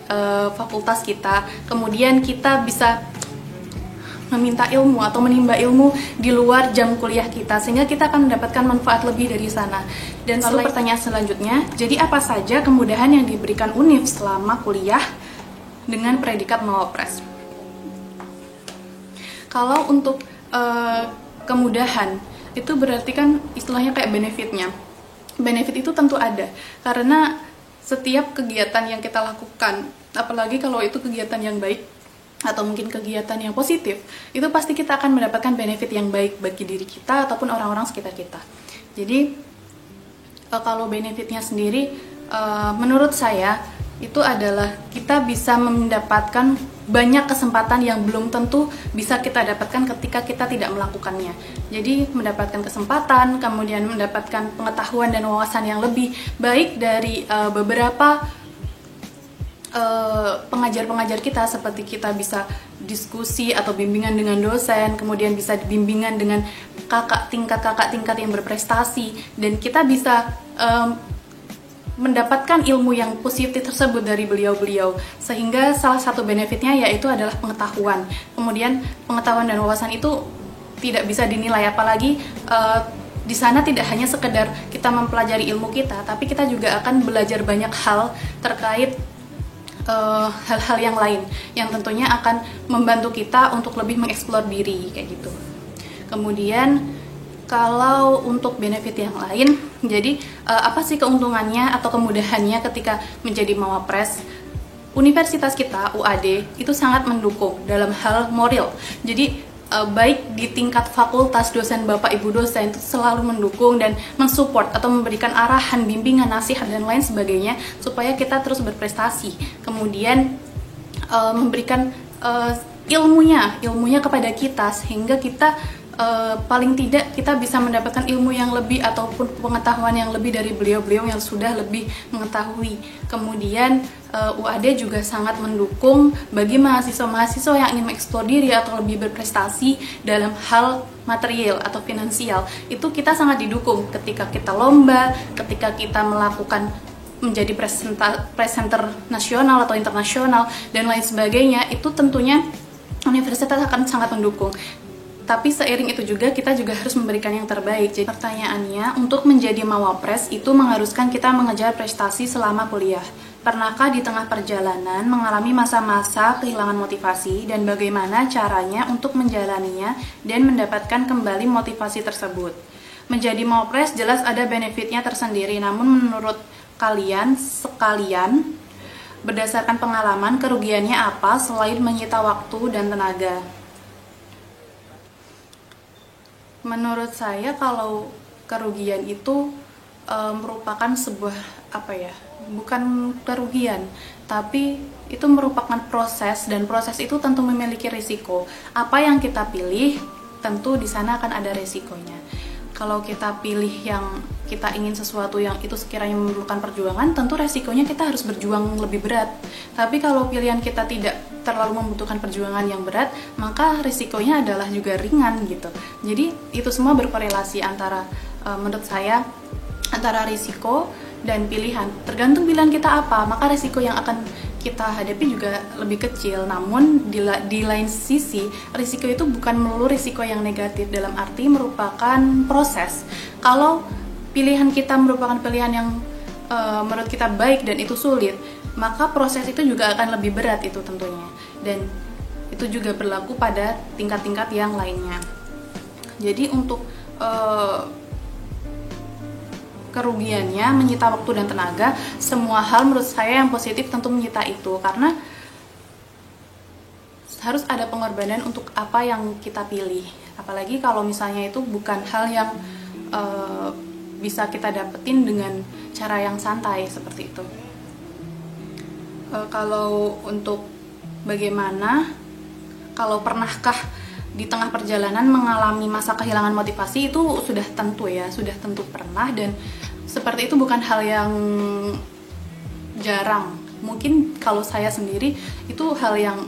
fakultas kita. Kemudian kita bisa meminta ilmu atau menimba ilmu di luar jam kuliah kita, sehingga kita akan mendapatkan manfaat lebih dari sana. Dan lalu pertanyaan selanjutnya, jadi apa saja kemudahan yang diberikan UNIF selama kuliah dengan predikat Mawapres? Kalau untuk kemudahan, itu berarti kan istilahnya kayak benefitnya. Benefit itu tentu ada, karena setiap kegiatan yang kita lakukan apalagi kalau itu kegiatan yang baik atau mungkin kegiatan yang positif, itu pasti kita akan mendapatkan benefit yang baik bagi diri kita ataupun orang-orang sekitar kita. Jadi kalau benefitnya sendiri, menurut saya itu adalah kita bisa mendapatkan banyak kesempatan yang belum tentu bisa kita dapatkan ketika kita tidak melakukannya. Jadi mendapatkan kesempatan, kemudian mendapatkan pengetahuan dan wawasan yang lebih baik dari beberapa pengajar-pengajar kita, seperti kita bisa diskusi atau bimbingan dengan dosen, kemudian bisa bimbingan dengan kakak tingkat yang berprestasi, dan kita bisa mendapatkan ilmu yang positif tersebut dari beliau-beliau, sehingga salah satu benefitnya yaitu adalah pengetahuan. Kemudian pengetahuan dan wawasan itu tidak bisa dinilai, apalagi di sana tidak hanya sekedar kita mempelajari ilmu kita, tapi kita juga akan belajar banyak hal terkait hal-hal yang lain yang tentunya akan membantu kita untuk lebih mengeksplor diri kayak gitu. Kemudian kalau untuk benefit yang lain, jadi apa sih keuntungannya atau kemudahannya ketika menjadi mawapres? Universitas kita, UAD, itu sangat mendukung dalam hal moral. Jadi baik di tingkat fakultas, dosen bapak ibu dosen itu selalu mendukung dan mensupport atau memberikan arahan, bimbingan, nasihat dan lain sebagainya supaya kita terus berprestasi. Kemudian memberikan ilmunya kepada kita, sehingga kita paling tidak kita bisa mendapatkan ilmu yang lebih ataupun pengetahuan yang lebih dari beliau-beliau yang sudah lebih mengetahui. Kemudian UAD juga sangat mendukung bagi mahasiswa-mahasiswa yang ingin mengeksplor diri atau lebih berprestasi dalam hal material atau finansial. Itu kita sangat didukung ketika kita lomba, ketika kita melakukan menjadi presenter nasional atau internasional dan lain sebagainya. Itu tentunya universitas akan sangat mendukung. Tapi seiring itu juga kita juga harus memberikan yang terbaik. Jadi pertanyaannya, untuk menjadi mawapres itu mengharuskan kita mengejar prestasi selama kuliah. Pernahkah di tengah perjalanan mengalami masa-masa kehilangan motivasi dan bagaimana caranya untuk menjalaninya dan mendapatkan kembali motivasi tersebut? Menjadi mawapres jelas ada benefitnya tersendiri, namun menurut kalian sekalian, berdasarkan pengalaman, kerugiannya apa selain menyita waktu dan tenaga? Menurut saya kalau kerugian itu merupakan sebuah bukan kerugian, tapi itu merupakan proses, dan proses itu tentu memiliki risiko. Apa yang kita pilih tentu di sana akan ada risikonya. Kalau kita pilih yang kita ingin sesuatu yang itu sekiranya memerlukan perjuangan, tentu resikonya kita harus berjuang lebih berat. Tapi kalau pilihan kita tidak terlalu membutuhkan perjuangan yang berat, maka risikonya adalah juga ringan gitu. Jadi itu semua berkorelasi antara menurut saya antara risiko dan pilihan. Tergantung pilihan kita apa, maka risiko yang akan kita hadapi juga lebih kecil. Namun di lain sisi, risiko itu bukan melulu risiko yang negatif, dalam arti merupakan proses. Kalau pilihan kita merupakan pilihan yang menurut kita baik dan itu sulit, maka proses itu juga akan lebih berat itu tentunya. Dan itu juga berlaku pada tingkat-tingkat yang lainnya. Jadi untuk kerugiannya menyita waktu dan tenaga, semua hal menurut saya yang positif tentu menyita itu, karena harus ada pengorbanan untuk apa yang kita pilih. Apalagi kalau misalnya itu bukan hal yang bisa kita dapetin dengan cara yang santai seperti itu. Kalau untuk bagaimana, kalau pernahkah di tengah perjalanan mengalami masa kehilangan motivasi, itu sudah tentu pernah, dan seperti itu bukan hal yang jarang. Mungkin kalau saya sendiri itu hal yang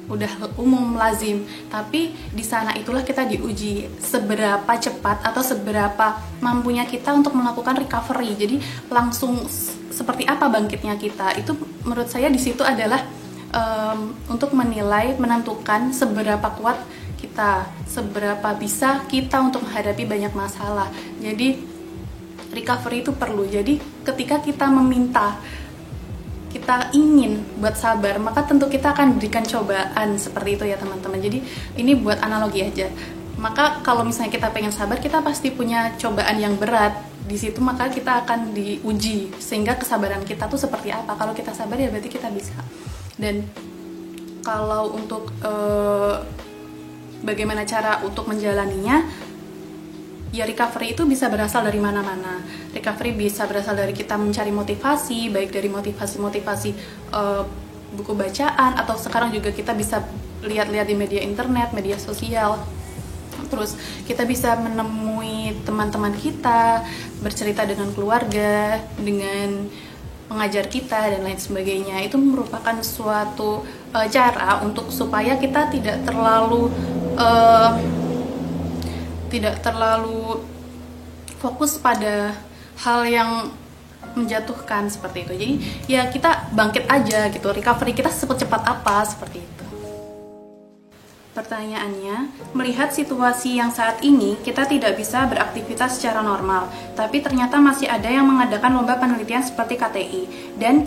udah umum, lazim, tapi di sana itulah kita diuji seberapa cepat atau seberapa mampunya kita untuk melakukan recovery. Jadi langsung seperti apa bangkitnya kita. Itu menurut saya di situ adalah untuk menilai, menentukan seberapa kuat kita, seberapa bisa kita untuk menghadapi banyak masalah. Jadi recovery itu perlu. Jadi ketika kita meminta, kita ingin buat sabar, maka tentu kita akan berikan cobaan seperti itu ya teman-teman. Jadi ini buat analogi aja. Maka kalau misalnya kita pengen sabar, kita pasti punya cobaan yang berat di situ maka kita akan diuji sehingga kesabaran kita tuh seperti apa. Kalau kita sabar ya berarti kita bisa. Dan kalau untuk bagaimana cara untuk menjalaninya, ya recovery itu bisa berasal dari mana-mana. Recovery bisa berasal dari kita mencari motivasi, baik dari motivasi buku bacaan, atau sekarang juga kita bisa lihat-lihat di media internet, media sosial. Terus kita bisa menemui teman-teman kita, bercerita dengan keluarga, dengan pengajar kita dan lain sebagainya. Itu merupakan suatu cara untuk supaya kita tidak terlalu fokus pada hal yang menjatuhkan seperti itu. Jadi ya kita bangkit aja gitu. Recovery kita secepat apa seperti itu. Pertanyaannya, melihat situasi yang saat ini, kita tidak bisa beraktivitas secara normal, tapi ternyata masih ada yang mengadakan lomba penelitian seperti KTI, dan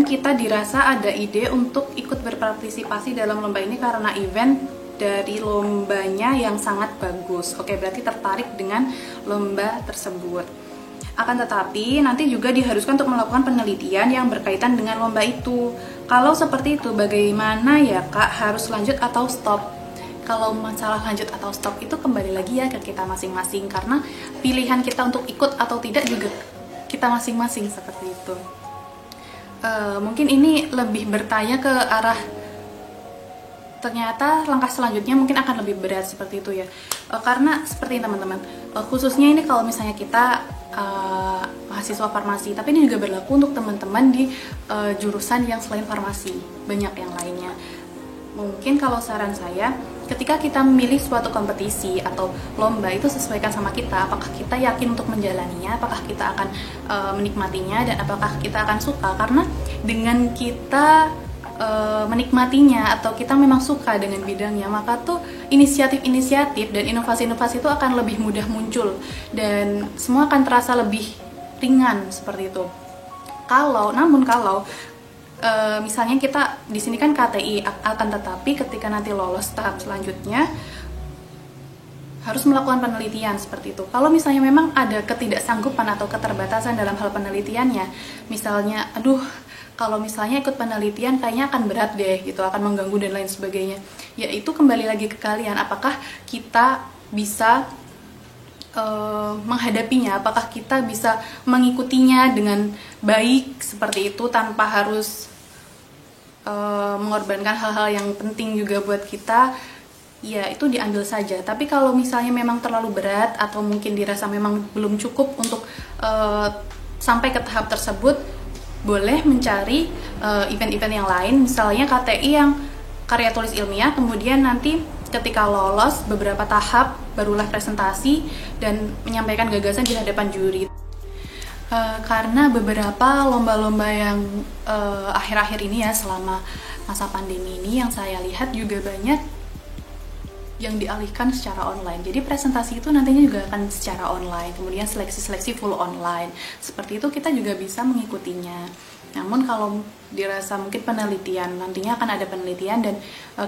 kita dirasa ada ide untuk ikut berpartisipasi dalam lomba ini karena event dari lombanya yang sangat bagus. Oke, berarti tertarik dengan lomba tersebut. Akan tetapi, nanti juga diharuskan untuk melakukan penelitian yang berkaitan dengan lomba itu. Kalau seperti itu, bagaimana ya Kak? Harus lanjut atau stop? Kalau masalah lanjut atau stop itu kembali lagi ya ke kita masing-masing. Karena pilihan kita untuk ikut atau tidak juga kita masing-masing seperti itu. Mungkin ini lebih bertanya ke arah ternyata langkah selanjutnya mungkin akan lebih berat seperti itu ya. Karena seperti teman-teman, khususnya ini kalau misalnya kita mahasiswa farmasi, tapi ini juga berlaku untuk teman-teman di jurusan yang selain farmasi, banyak yang lainnya. Mungkin kalau saran saya, ketika kita memilih suatu kompetisi atau lomba itu sesuaikan sama kita, apakah kita yakin untuk menjalaninya, apakah kita akan menikmatinya, dan apakah kita akan suka. Karena dengan kita menikmatinya atau kita memang suka dengan bidangnya, maka tuh inisiatif-inisiatif dan inovasi-inovasi itu akan lebih mudah muncul dan semua akan terasa lebih ringan seperti itu. Namun kalau misalnya kita di sini kan KTI, akan tetapi ketika nanti lolos tahap selanjutnya harus melakukan penelitian seperti itu. Kalau misalnya memang ada ketidaksanggupan atau keterbatasan dalam hal penelitiannya, misalnya kalau misalnya ikut penelitian kayaknya akan berat deh gitu, akan mengganggu dan lain sebagainya. Ya itu kembali lagi ke kalian, apakah kita bisa menghadapinya, apakah kita bisa mengikutinya dengan baik seperti itu tanpa harus mengorbankan hal-hal yang penting juga buat kita. Ya itu diambil saja. Tapi kalau misalnya memang terlalu berat atau mungkin dirasa memang belum cukup untuk sampai ke tahap tersebut, boleh mencari event-event yang lain, misalnya KTI yang karya tulis ilmiah, kemudian nanti ketika lolos beberapa tahap barulah presentasi dan menyampaikan gagasan di hadapan juri. Karena beberapa lomba-lomba yang akhir-akhir ini ya, selama masa pandemi ini, yang saya lihat juga banyak yang dialihkan secara online. Jadi presentasi itu nantinya juga akan secara online, kemudian seleksi-seleksi full online. Seperti itu kita juga bisa mengikutinya. Namun kalau dirasa mungkin penelitian, nantinya akan ada penelitian dan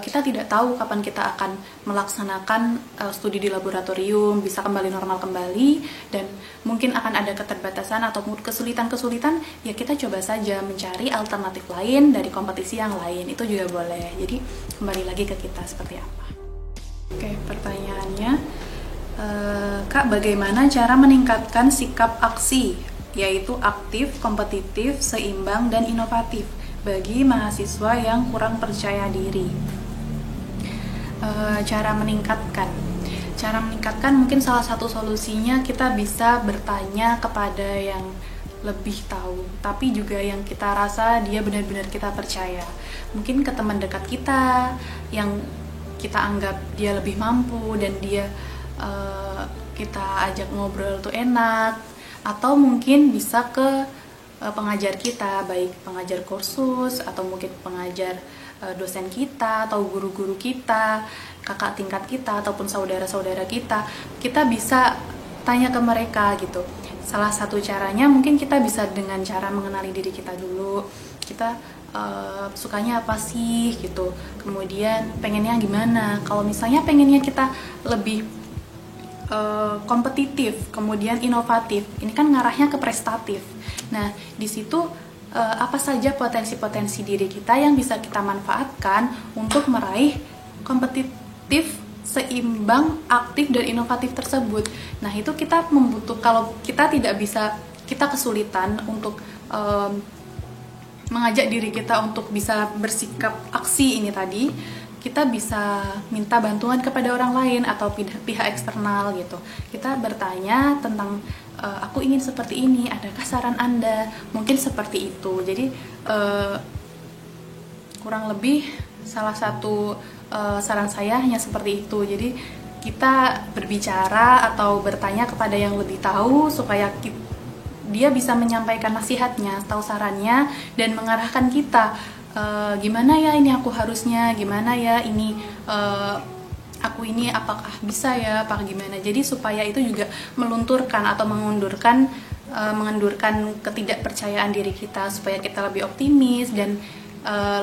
kita tidak tahu kapan kita akan melaksanakan studi di laboratorium, bisa kembali normal kembali, dan mungkin akan ada keterbatasan atau kesulitan-kesulitan, ya kita coba saja mencari alternatif lain dari kompetisi yang lain, itu juga boleh. Jadi kembali lagi ke kita seperti apa. Oke, pertanyaannya, Kak, bagaimana cara meningkatkan sikap aksi, yaitu aktif, kompetitif, seimbang, dan inovatif bagi mahasiswa yang kurang percaya diri? Cara meningkatkan mungkin salah satu solusinya kita bisa bertanya kepada yang lebih tahu, tapi juga yang kita rasa dia benar-benar kita percaya. Mungkin ke teman dekat kita yang kita anggap dia lebih mampu dan dia kita ajak ngobrol tuh enak, atau mungkin bisa ke pengajar kita, baik pengajar kursus atau mungkin pengajar dosen kita atau guru-guru kita, kakak tingkat kita ataupun saudara-saudara kita bisa tanya ke mereka gitu. Salah satu caranya mungkin kita bisa dengan cara mengenali diri kita dulu, kita sukanya apa sih gitu, kemudian pengennya gimana. Kalau misalnya pengennya kita lebih kompetitif, kemudian inovatif. Ini kan ngarahnya ke prestatif. Nah, di situ apa saja potensi-potensi diri kita yang bisa kita manfaatkan untuk meraih kompetitif, seimbang, aktif, dan inovatif tersebut. Nah, itu kita kalau kita tidak bisa, kita kesulitan untuk mengajak diri kita untuk bisa bersikap aksi ini tadi, kita bisa minta bantuan kepada orang lain atau pihak eksternal gitu. Kita bertanya tentang aku ingin seperti ini, adakah saran Anda? Mungkin seperti itu. Jadi kurang lebih salah satu saran saya hanya seperti itu. Jadi kita berbicara atau bertanya kepada yang lebih tahu supaya dia bisa menyampaikan nasihatnya atau sarannya dan mengarahkan kita. Gimana ya ini aku harusnya, gimana ya ini aku ini apakah bisa ya, apakah gimana. Jadi supaya itu juga melunturkan atau mengendurkan ketidakpercayaan diri kita, supaya kita lebih optimis dan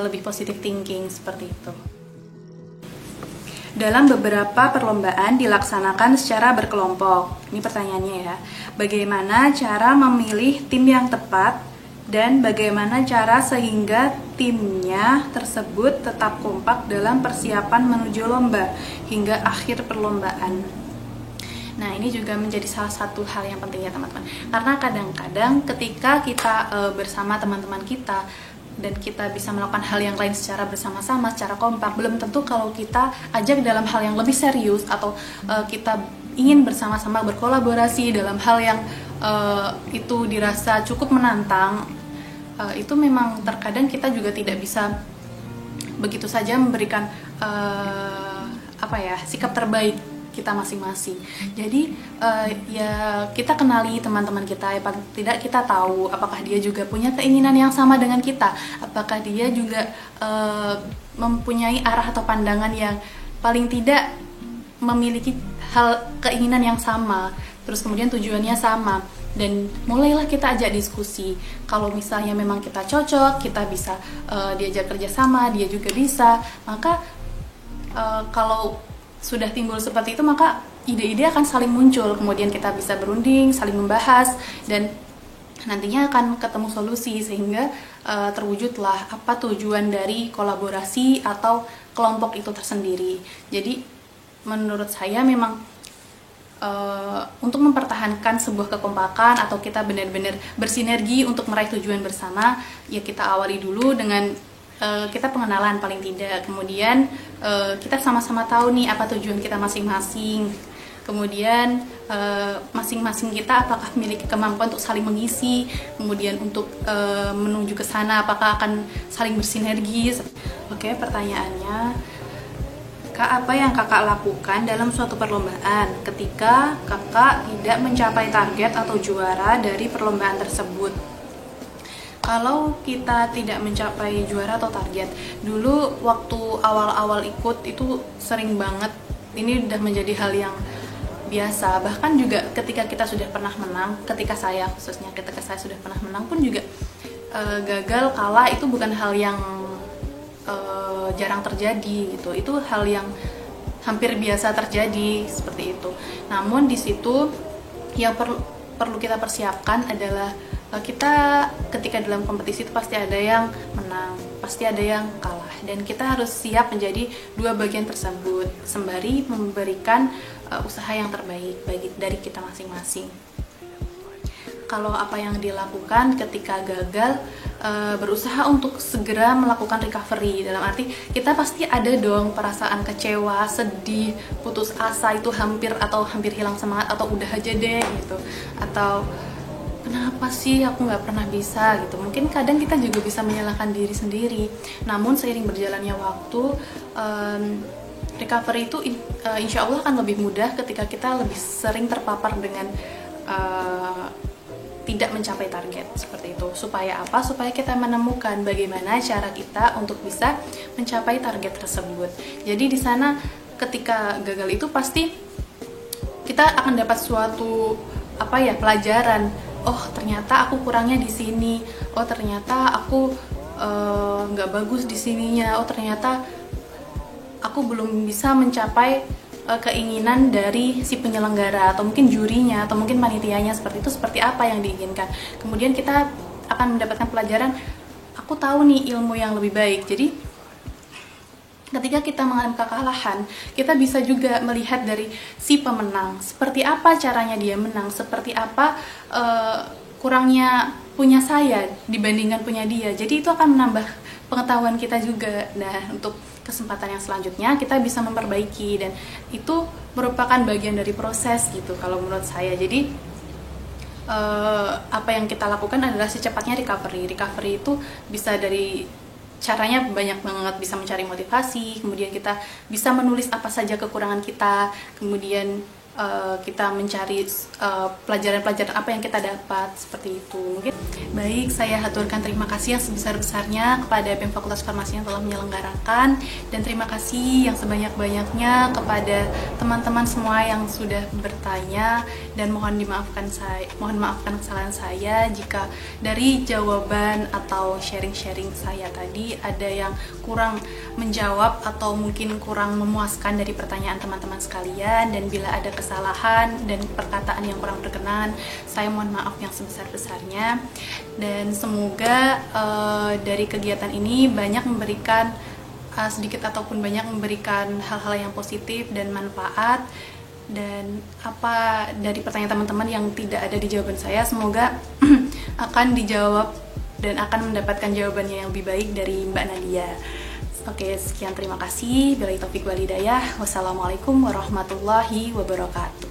lebih positive thinking seperti itu. Dalam beberapa perlombaan dilaksanakan secara berkelompok. Ini pertanyaannya ya. Bagaimana cara memilih tim yang tepat dan bagaimana cara sehingga timnya tersebut tetap kompak dalam persiapan menuju lomba hingga akhir perlombaan. Nah, ini juga menjadi salah satu hal yang penting ya teman-teman. Karena kadang-kadang ketika kita bersama teman-teman kita dan kita bisa melakukan hal yang lain secara bersama-sama, secara kompak, belum tentu kalau kita ajak dalam hal yang lebih serius atau kita ingin bersama-sama berkolaborasi dalam hal yang itu dirasa cukup menantang, itu memang terkadang kita juga tidak bisa begitu saja memberikan sikap terbaik kita masing-masing. Jadi ya kita kenali teman-teman kita, ya paling tidak kita tahu apakah dia juga punya keinginan yang sama dengan kita, apakah dia juga mempunyai arah atau pandangan yang paling tidak memiliki keinginan yang sama, terus kemudian tujuannya sama. Dan mulailah kita ajak diskusi. Kalau misalnya memang kita cocok, kita bisa diajak kerjasama, dia juga bisa. Maka kalau sudah timbul seperti itu, maka ide-ide akan saling muncul. Kemudian kita bisa berunding, saling membahas, dan nantinya akan ketemu solusi sehingga terwujudlah apa tujuan dari kolaborasi atau kelompok itu tersendiri. Jadi menurut saya memang untuk mempertahankan sebuah kekompakan atau kita benar-benar bersinergi untuk meraih tujuan bersama, ya kita awali dulu dengan kita pengenalan paling tidak. Kemudian kita sama-sama tahu nih apa tujuan kita masing-masing. Kemudian masing-masing kita apakah memiliki kemampuan untuk saling mengisi. Kemudian untuk menuju ke sana apakah akan saling bersinergi. Oke, pertanyaannya, Kak, apa yang kakak lakukan dalam suatu perlombaan ketika kakak tidak mencapai target atau juara dari perlombaan tersebut? Kalau kita tidak mencapai juara atau target, dulu waktu awal-awal ikut itu sering banget, ini udah menjadi hal yang biasa. Bahkan juga ketika kita sudah pernah menang, ketika saya sudah pernah menang pun juga gagal, kalah itu bukan hal yang jarang terjadi gitu. Itu hal yang hampir biasa terjadi seperti itu. Namun di situ yang perlu kita persiapkan adalah kita ketika dalam kompetisi itu pasti ada yang menang, pasti ada yang kalah, dan kita harus siap menjadi dua bagian tersebut sembari memberikan usaha yang terbaik bagi dari kita masing-masing. Kalau apa yang dilakukan ketika gagal, berusaha untuk segera melakukan recovery. Dalam arti kita pasti ada dong perasaan kecewa, sedih, putus asa, itu hampir hilang semangat, atau udah aja deh gitu, atau kenapa sih aku nggak pernah bisa gitu. Mungkin kadang kita juga bisa menyalahkan diri sendiri. Namun seiring berjalannya waktu, recovery itu insya Allah akan lebih mudah ketika kita lebih sering terpapar dengan tidak mencapai target seperti itu. Supaya apa? Supaya kita menemukan bagaimana cara kita untuk bisa mencapai target tersebut. Jadi di sana ketika gagal itu pasti kita akan dapat suatu pelajaran. Oh, ternyata aku kurangnya di sini. Oh, ternyata aku nggak bagus di sininya. Oh, ternyata aku belum bisa mencapai keinginan dari si penyelenggara atau mungkin jurinya atau mungkin panitianya seperti itu, seperti apa yang diinginkan. Kemudian kita akan mendapatkan pelajaran, aku tahu nih ilmu yang lebih baik. Jadi ketika kita mengalami kekalahan, kita bisa juga melihat dari si pemenang, seperti apa caranya dia menang, seperti apa kurangnya punya saya dibandingkan punya dia. Jadi itu akan menambah pengetahuan kita juga. Nah, untuk kesempatan yang selanjutnya kita bisa memperbaiki, dan itu merupakan bagian dari proses gitu kalau menurut saya. Jadi apa yang kita lakukan adalah secepatnya recovery itu bisa dari caranya banyak banget, bisa mencari motivasi, kemudian kita bisa menulis apa saja kekurangan kita, kemudian kita mencari pelajaran-pelajaran apa yang kita dapat, seperti itu. Mungkin baik, saya haturkan terima kasih yang sebesar-besarnya kepada BEM Fakultas Farmasi yang telah menyelenggarakan, dan terima kasih yang sebanyak-banyaknya kepada teman-teman semua yang sudah bertanya, dan mohon maafkan kesalahan saya jika dari jawaban atau sharing-sharing saya tadi ada yang kurang menjawab atau mungkin kurang memuaskan dari pertanyaan teman-teman sekalian, dan bila ada kesalahan dan perkataan yang kurang berkenan, saya mohon maaf yang sebesar-besarnya. Dan semoga dari kegiatan ini banyak memberikan sedikit ataupun banyak memberikan hal-hal yang positif dan manfaat. Dan apa dari pertanyaan teman-teman yang tidak ada di jawaban saya, semoga akan dijawab dan akan mendapatkan jawabannya yang lebih baik dari Mbak Nadia. Oke, sekian, terima kasih. Billahi taufiq wal hidayah. Wassalamualaikum warahmatullahi wabarakatuh.